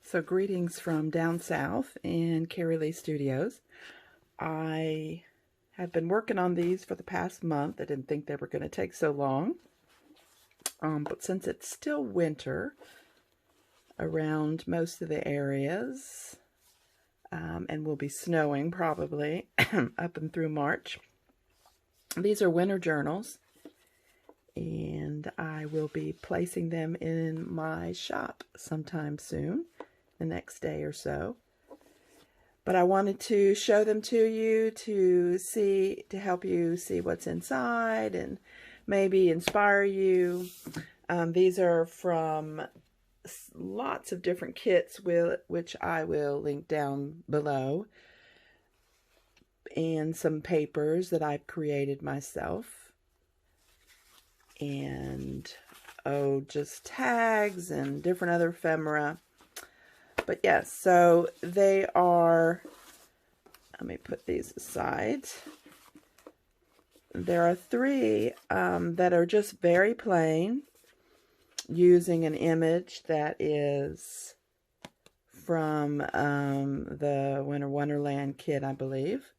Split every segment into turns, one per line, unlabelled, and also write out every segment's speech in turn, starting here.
So greetings from down south in Carrie Lee Studios. I have been working on these for the past month. I didn't think they were going to take so long. But since it's still winter around most of the areas, and will be snowing probably up and through March, these are winter journals. And I will be placing them in my shop sometime soon, the next day or so. But I wanted to show them to you to help you see what's inside and maybe inspire you. These are from lots of different kits, which I will link down below, and some papers that I've created myself. And just tags and different other ephemera. But yes, so they are, let me put these aside. There are three that are just very plain, using an image that is from the Winter Wonderland kit, I believe.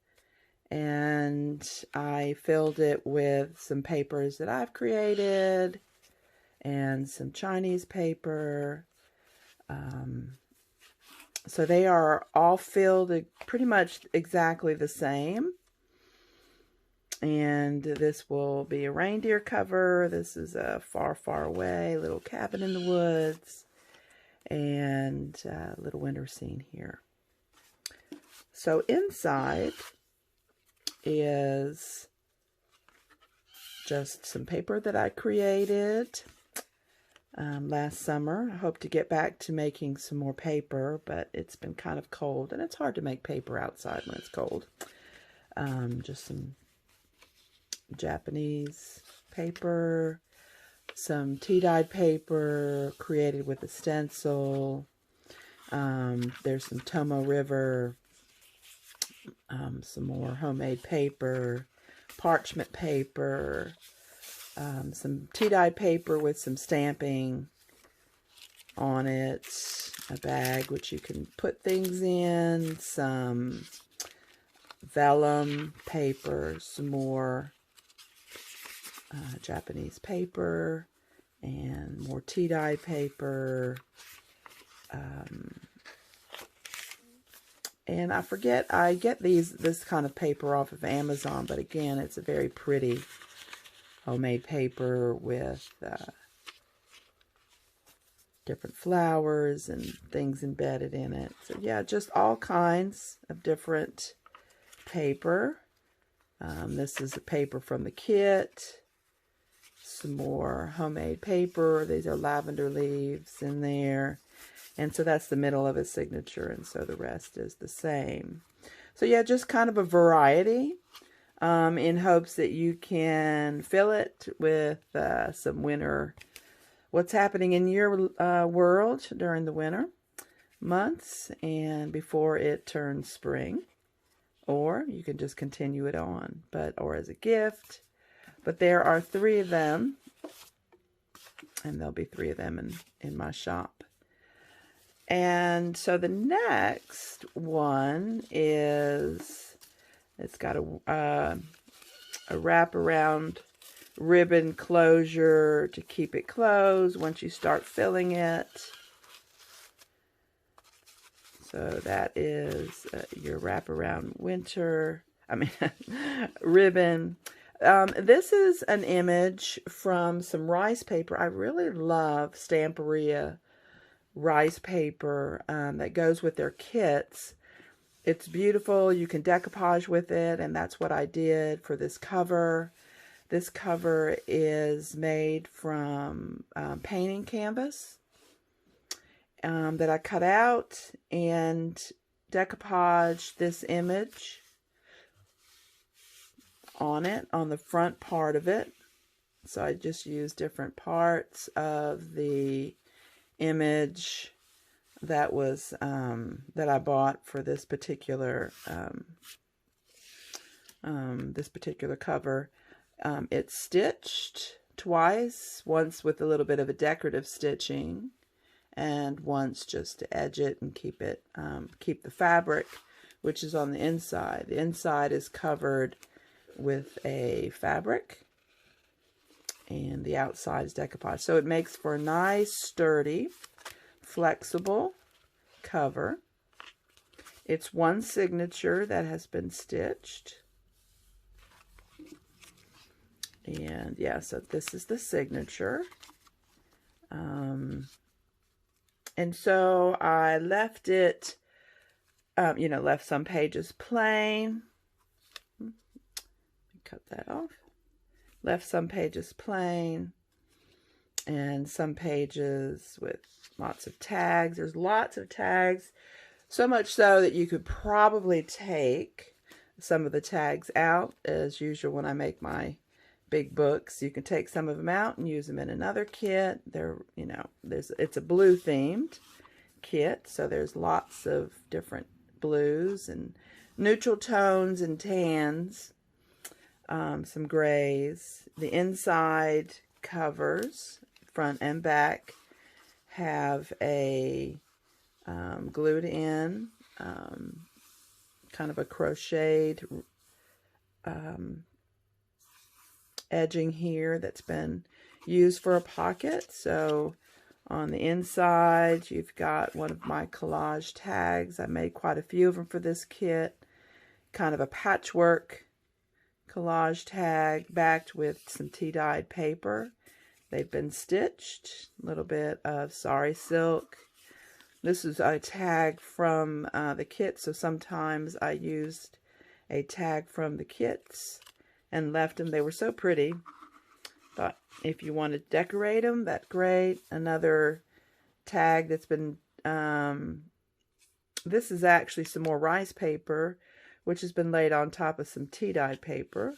And I filled it with some papers that I've created and some Chinese paper. So they are all filled pretty much exactly the same. And this will be a reindeer cover. This is a far, far away little cabin in the woods, and a little winter scene here. So inside is just some paper that I created last summer. I hope to get back to making some more paper, but it's been kind of cold, and it's hard to make paper outside when it's cold. Just some Japanese paper, some tea-dyed paper created with a stencil. There's some Tomo River, some more homemade paper, parchment paper, some tea-dyed paper with some stamping on it, a bag which you can put things in, some vellum paper, some more Japanese paper, and more tea-dyed paper. And I forget, I get this kind of paper off of Amazon, but again, it's a very pretty homemade paper with different flowers and things embedded in it. So yeah, just all kinds of different paper. This is the paper from the kit. Some more homemade paper. These are lavender leaves in there. And so that's the middle of his signature, and so the rest is the same. So yeah, just kind of a variety in hopes that you can fill it with some winter, what's happening in your world during the winter months and before it turns spring. Or you can just continue it on, or as a gift. But there are three of them, and there'll be three of them in my shop. And so the next one is, it's got a wraparound ribbon closure to keep it closed once you start filling it. So that is your wraparound ribbon. This is an image from some rice paper. I really love Stamporia rice paper that goes with their kits. It's beautiful. You can decoupage with it, and that's what I did for this cover. This cover is made from painting canvas that I cut out and decoupaged this image on it, on the front part of it. So I just used different parts of the image that was that I bought for this particular cover. It's stitched twice, once with a little bit of a decorative stitching, and once just to edge it and keep it, keep the fabric, which is on the inside. The inside is covered with a fabric, and the outside is decoupage. So it makes for a nice, sturdy, flexible cover. It's one signature that has been stitched. And yeah, so this is the signature. And so I left it, you know, left some pages plain. Cut that off. Left some pages plain and some pages with lots of tags. There's lots of tags, so much so that you could probably take some of the tags out. As usual, when I make my big books, you can take some of them out and use them in another kit. They're, you know, it's a blue themed kit, so there's lots of different blues and neutral tones and tans, some grays. The inside covers, front and back, have a glued in kind of a crocheted edging here that's been used for a pocket. So on the inside, you've got one of my collage tags. I made quite a few of them for this kit. Kind of a patchwork collage tag backed with some tea-dyed paper. They've been stitched. A little bit of sari silk. This is a tag from the kit, so sometimes I used a tag from the kits and left them. They were so pretty. But if you want to decorate them, that's great. Another tag that's been, this is actually some more rice paper, which has been laid on top of some tea-dyed paper.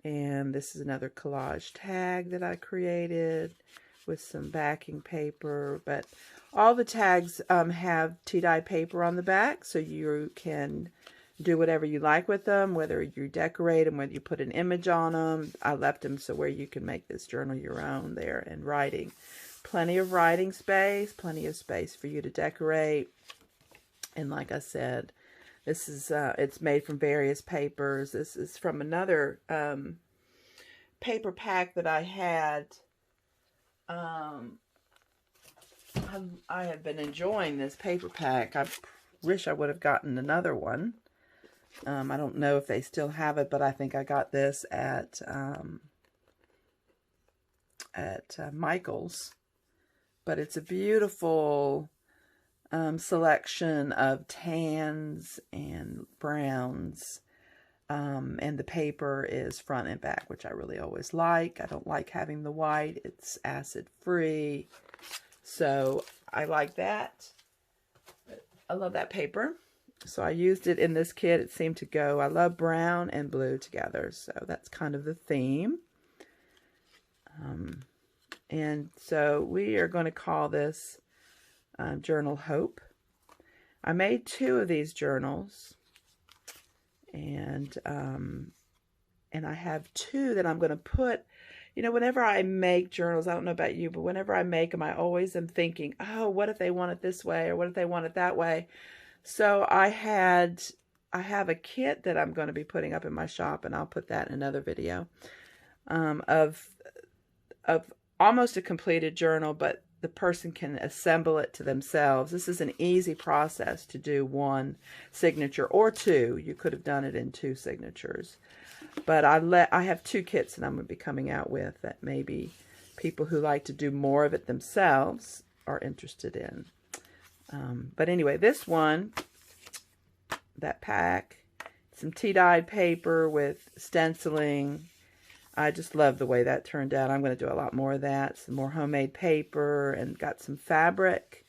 And this is another collage tag that I created with some backing paper. But all the tags have tea-dyed paper on the back, so you can do whatever you like with them, whether you decorate them, whether you put an image on them. I left them so where you can make this journal your own there, and writing. Plenty of writing space, plenty of space for you to decorate. And like I said, this is, it's made from various papers. This is from another paper pack that I had. I have been enjoying this paper pack. I wish I would have gotten another one. I don't know if they still have it, but I think I got this at Michael's. But it's a beautiful selection of tans and browns. And the paper is front and back, which I really always like. I don't like having the white. It's acid-free. So I like that. I love that paper. So I used it in this kit. It seemed to go. I love brown and blue together. So that's kind of the theme. And so we are going to call this Journal Hope. I made 2 of these journals. And I have 2 that I'm going to put, you know, whenever I make journals, I don't know about you, but whenever I make them, I always am thinking, oh, what if they want it this way, or what if they want it that way? So I have a kit that I'm going to be putting up in my shop, and I'll put that in another video, of almost a completed journal, but the person can assemble it to themselves. This is an easy process to do 1 signature or 2. You could have done it in 2 signatures. But I have 2 kits that I'm going to be coming out with that maybe people who like to do more of it themselves are interested in. But anyway, this one, that pack, some tea-dyed paper with stenciling. I just love the way that turned out. I'm going to do a lot more of that. Some more homemade paper, and got some fabric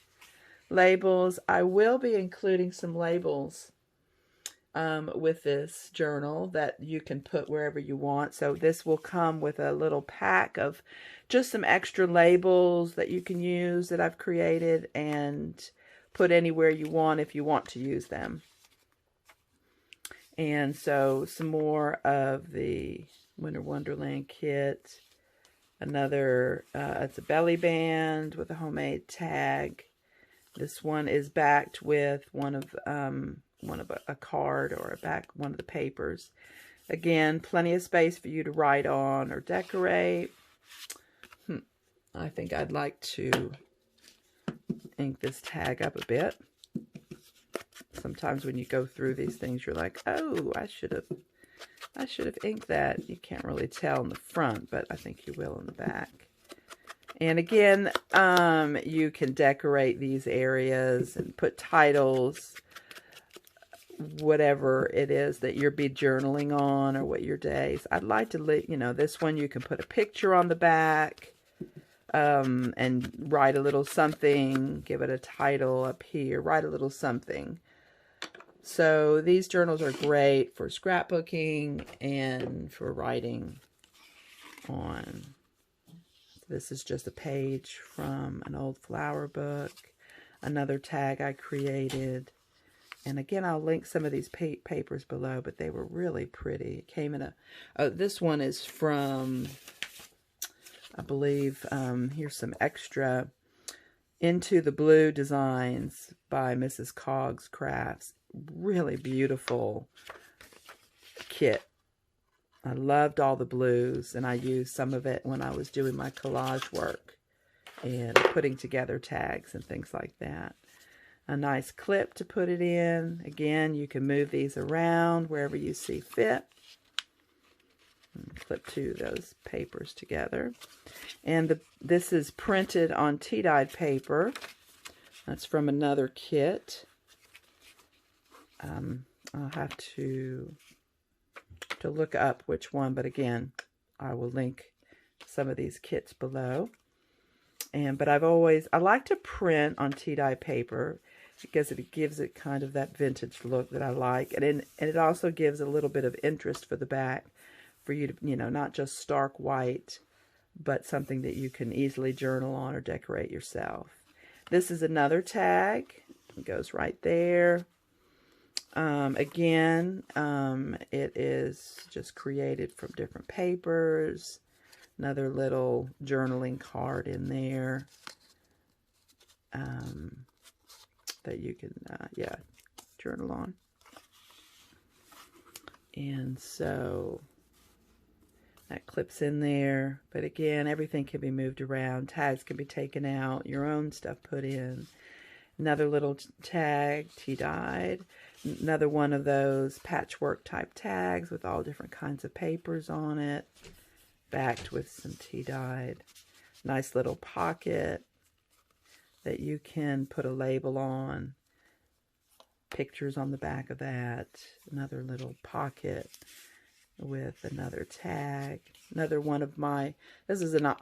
labels. I will be including some labels with this journal that you can put wherever you want. So this will come with a little pack of just some extra labels that you can use that I've created and put anywhere you want if you want to use them. And so some more of the Winter Wonderland kit. Another, it's a belly band with a homemade tag. This one is backed with one of a card or one of the papers. Again, plenty of space for you to write on or decorate. I think I'd like to ink this tag up a bit. Sometimes when you go through these things, you're like, oh, I should have inked that. You can't really tell on the front, but I think you will on the back. And again, you can decorate these areas and put titles, whatever it is that you'll be journaling on or what your days. I'd like to, you know, this one you can put a picture on the back and write a little something, give it a title up here, write a little something. So these journals are great for scrapbooking and for writing on. This is just a page from an old flower book, another tag I created. And again, I'll link some of these papers below, but they were really pretty. It came in a, this one is from, I believe, here's some extra Into the Blue designs by Mrs. Coggs Crafts. Really beautiful kit. I loved all the blues, and I used some of it when I was doing my collage work and putting together tags and things like that. A nice clip to put it in. Again, you can move these around wherever you see fit. And clip two of those papers together. And this is printed on tea-dyed paper. That's from another kit. I'll have to look up which one, but again, I will link some of these kits below. But I like to print on tea-dye paper because it gives it kind of that vintage look that I like. And it also gives a little bit of interest for the back for you to, you know, not just stark white, but something that you can easily journal on or decorate yourself. This is another tag. It goes right there. Again, it is just created from different papers. Another little journaling card in there that you can, journal on. And so that clips in there. But again, everything can be moved around. Tags can be taken out. Your own stuff put in. Another little tag, tea-dyed. Another one of those patchwork type tags with all different kinds of papers on it. Backed with some tea-dyed. Nice little pocket that you can put a label on. Pictures on the back of that. Another little pocket with another tag. Another one of my, this is an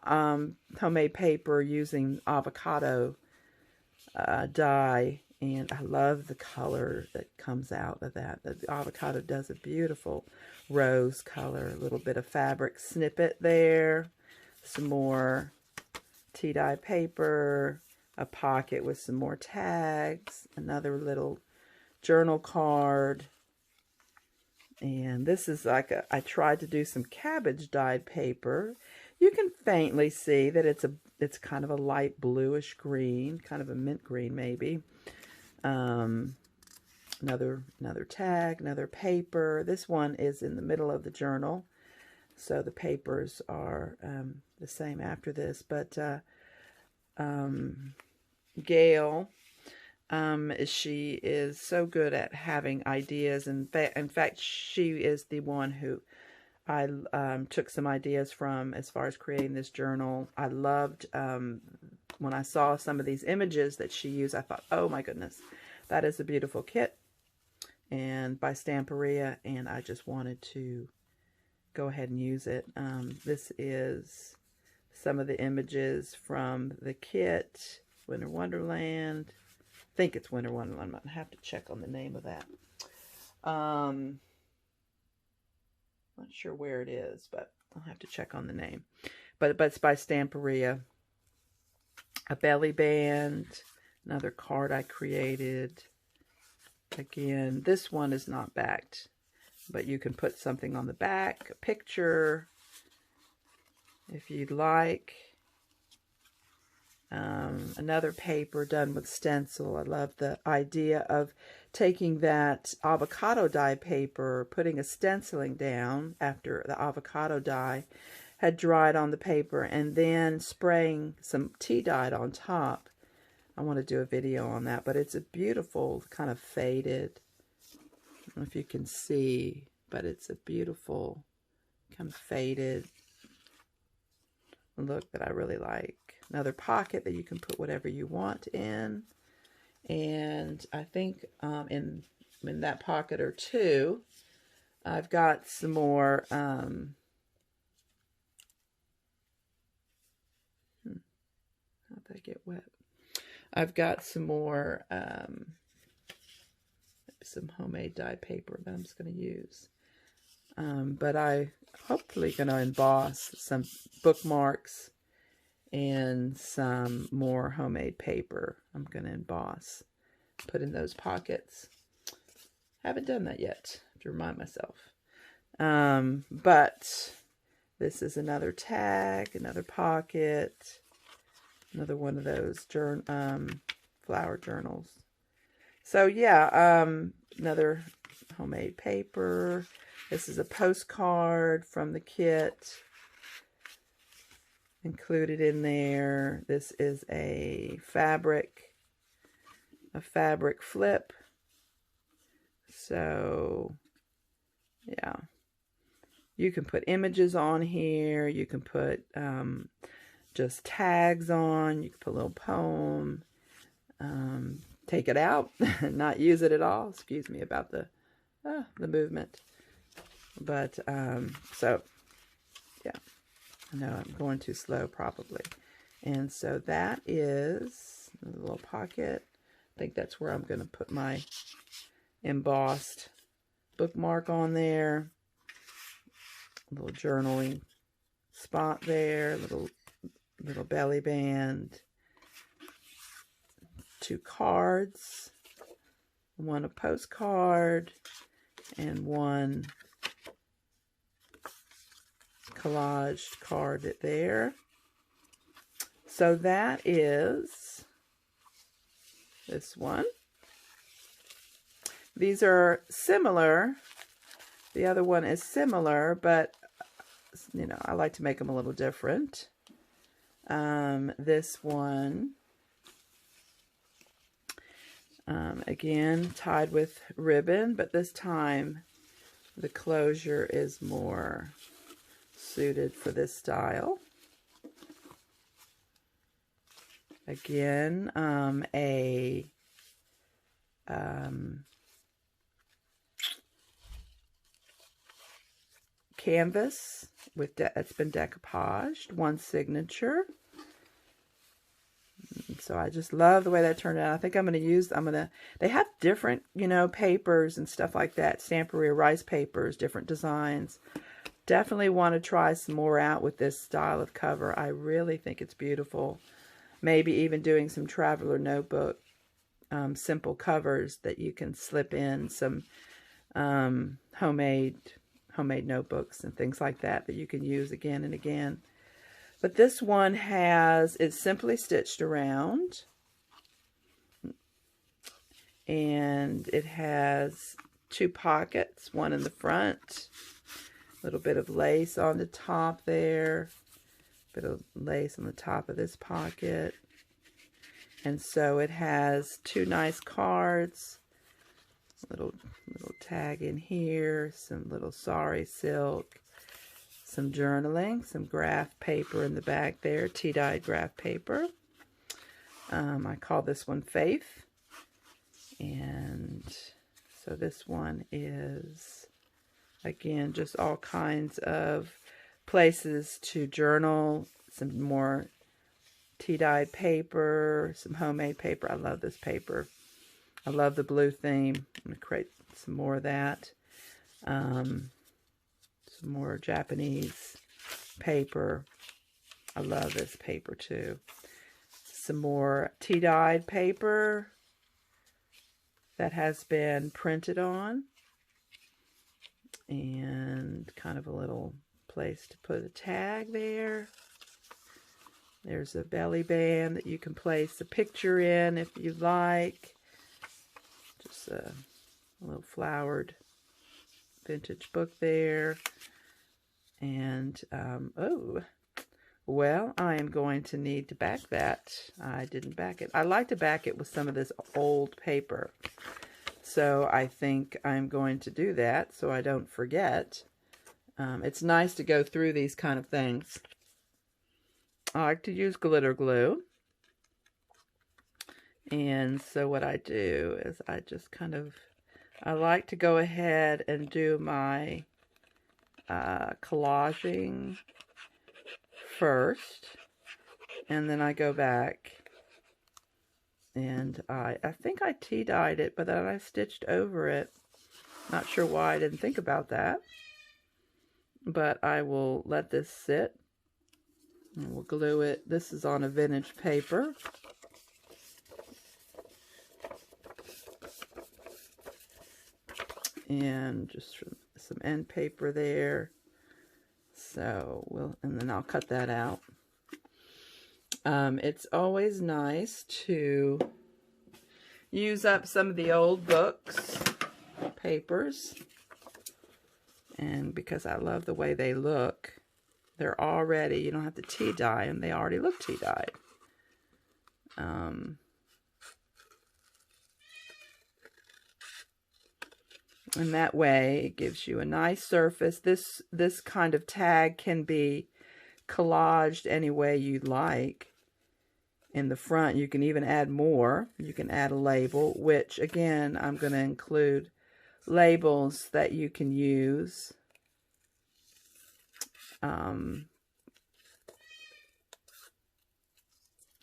homemade paper using avocado dye. And I love the color that comes out of that. The avocado does a beautiful rose color. A little bit of fabric snippet there. Some more tea-dye paper. A pocket with some more tags. Another little journal card. And this is like I tried to do some cabbage dyed paper. You can faintly see that it's kind of a light bluish green, kind of a mint green maybe. Another tag, another paper. This one is in the middle of the journal, so the papers are the same after this. But Gayle, she is so good at having ideas. In fact, she is the one who I took some ideas from as far as creating this journal. I loved when I saw some of these images that she used. I thought, oh my goodness, that is a beautiful kit, and by Stamporia, and I just wanted to go ahead and use it. This is some of the images from the kit, Winter Wonderland. I think it's Winter Wonderland. I have to check on the name of that. Not sure where it is, but I'll have to check on the name. But it's by Stamporia. A belly band, another card I created. Again, this one is not backed, but you can put something on the back, a picture, if you'd like. Another paper done with stencil. I love the idea of taking that avocado dye paper, putting a stenciling down after the avocado dye had dried on the paper, and then spraying some tea dye on top. I want to do a video on that, but it's a beautiful kind of faded, I don't know if you can see, but it's a beautiful kind of faded look that I really like. Another pocket that you can put whatever you want in. And I think in that pocket or two, I've got some more, how'd that get wet? I've got some more, some homemade dye paper that I'm just going to use. But I hopefully going to emboss some bookmarks and some more homemade paper. I'm going to emboss, put in those pockets. Haven't done that yet, to remind myself. But this is another tag, another pocket, another one of those flower journals. So yeah, another homemade paper. This is a postcard from the kit included in there. This is a fabric flip. So yeah, you can put images on here. You can put just tags on. You can put a little poem. Take it out, not use it at all. Excuse me about the movement. But so yeah, I know I'm going too slow probably. And so that is a little pocket. I think that's where I'm going to put my embossed bookmark on there. A little journaling spot there, little belly band. 2 cards, one a postcard, and one collage card there. So that is this one. These are similar. The other one is similar, but you know, I like to make them a little different. This one, again, tied with ribbon, but this time the closure is more suited for this style. Again, a canvas with that's been decoupaged, one signature. So I just love the way that turned out. I think they have different, you know, papers and stuff like that. Stamporia rice papers, different designs. Definitely want to try some more out with this style of cover. I really think it's beautiful. Maybe even doing some traveler notebook, simple covers that you can slip in some homemade notebooks and things like that that you can use again and again. But this one it's simply stitched around, and it has 2 pockets, one in the front, a little bit of lace on the top there, bit of lace on the top of this pocket. And so it has 2 nice cards, little tag in here, some little sari silk, some journaling, some graph paper in the back there, tea-dyed graph paper. I call this one Faith. And so this one is, again, just all kinds of places to journal, some more tea-dyed paper, some homemade paper. I love this paper. I love the blue theme. I'm going to create some more of that. Some more Japanese paper. I love this paper too. Some more tea-dyed paper that has been printed on. And kind of a little place to put a tag there. There's a belly band that you can place a picture in if you like. Just a little flowered vintage book there. And, oh, well, I am going to need to back that. I didn't back it. I like to back it with some of this old paper. So I think I'm going to do that so I don't forget. It's nice to go through these kind of things. I like to use glitter glue. And so what I do is I just I like to go ahead and do my collaging first, and then I go back and I think I tea-dyed it, but then I stitched over it. Not sure why I didn't think about that, but I will let this sit and we'll glue it. This is on a vintage paper. And just some end paper there. So and then I'll cut that out. It's always nice to use up some of the old books, papers, and because I love the way they look, they're already, you don't have to tea dye them, they already look tea dyed. And that way it gives you a nice surface. This kind of tag can be collaged any way you'd like. In the front, you can even add more. You can add a label, which again, I'm going to include labels that you can use.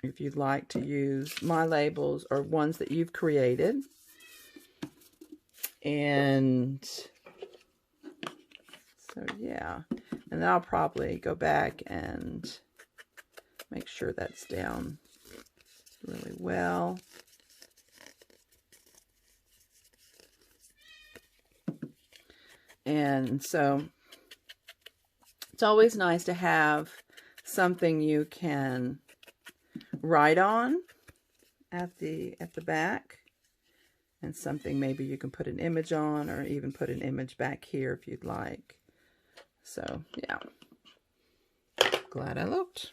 If you'd like to use my labels or ones that you've created. And so, yeah. And then I'll probably go back and make sure that's down really well. And so it's always nice to have something you can write on at the back, and something maybe you can put an image on, or even put an image back here if you'd like. So yeah, glad I looked.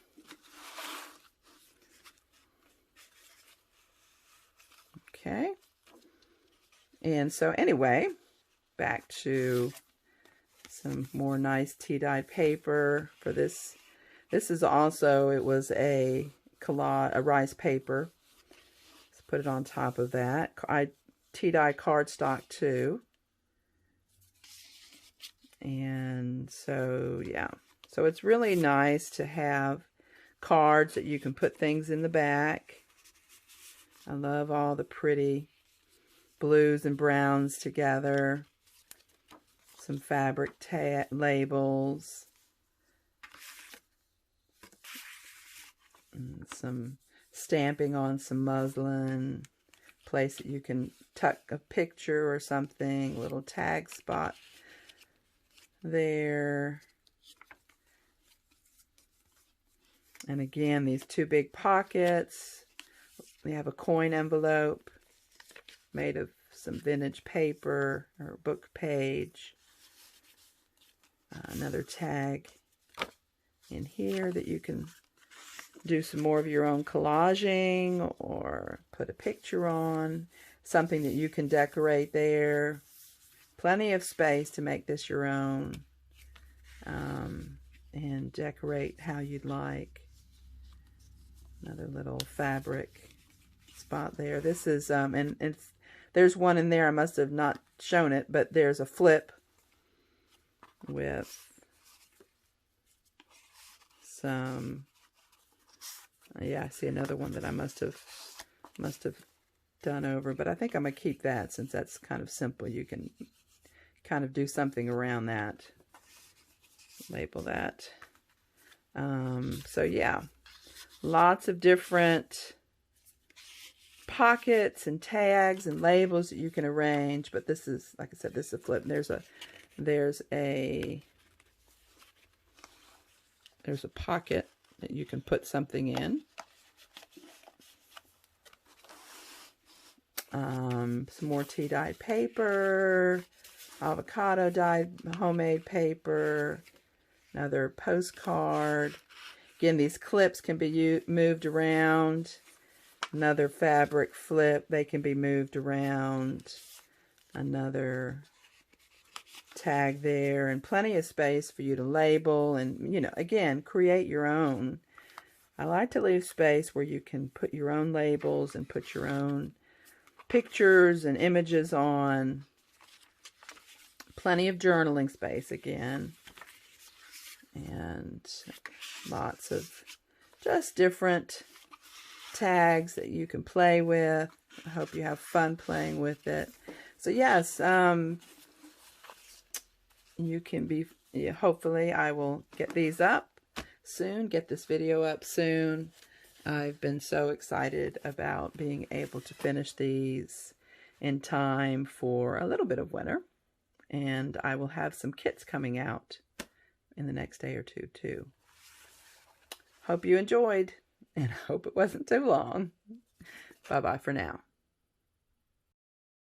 Okay, and so anyway, back to some more nice tea-dyed paper for this. This is also, it was a rice paper. Let's put it on top of that. I tea-dye cardstock too. And so, yeah. So it's really nice to have cards that you can put things in the back. I love all the pretty blues and browns together. Some fabric labels. And some stamping on some muslin. Place that you can tuck a picture or something. Little tag spot there. And again, these two big pockets. We have a coin envelope made of some vintage paper or book page. Another tag in here that you can do some more of your own collaging or put a picture on. Something that you can decorate there. Plenty of space to make this your own. And decorate how you'd like. Another little fabric spot there. This is, and there's one in there, I must have not shown it, but there's a flip with some, yeah, I see another one that I must have done over, but I think I'm going to keep that since that's kind of simple. You can kind of do something around that. Label that. So yeah, lots of different pockets and tags and labels that you can arrange, but this is, like I said, this is a flip. There's a pocket that you can put something in. Some more tea-dyed paper, avocado dyed homemade paper, another postcard. Again, these clips can be moved around. Another fabric flip, they can be moved around. Another tag there, and plenty of space for you to label and, you know, again, create your own. I like to leave space where you can put your own labels and put your own pictures and images on. Plenty of journaling space again. And lots of just different tags that you can play with. I hope you have fun playing with it. So yes, you can be, hopefully I will get these up soon, get this video up soon. I've been so excited about being able to finish these in time for a little bit of winter. And I will have some kits coming out in the next day or two too. Hope you enjoyed, and hope it wasn't too long. Bye-bye for now.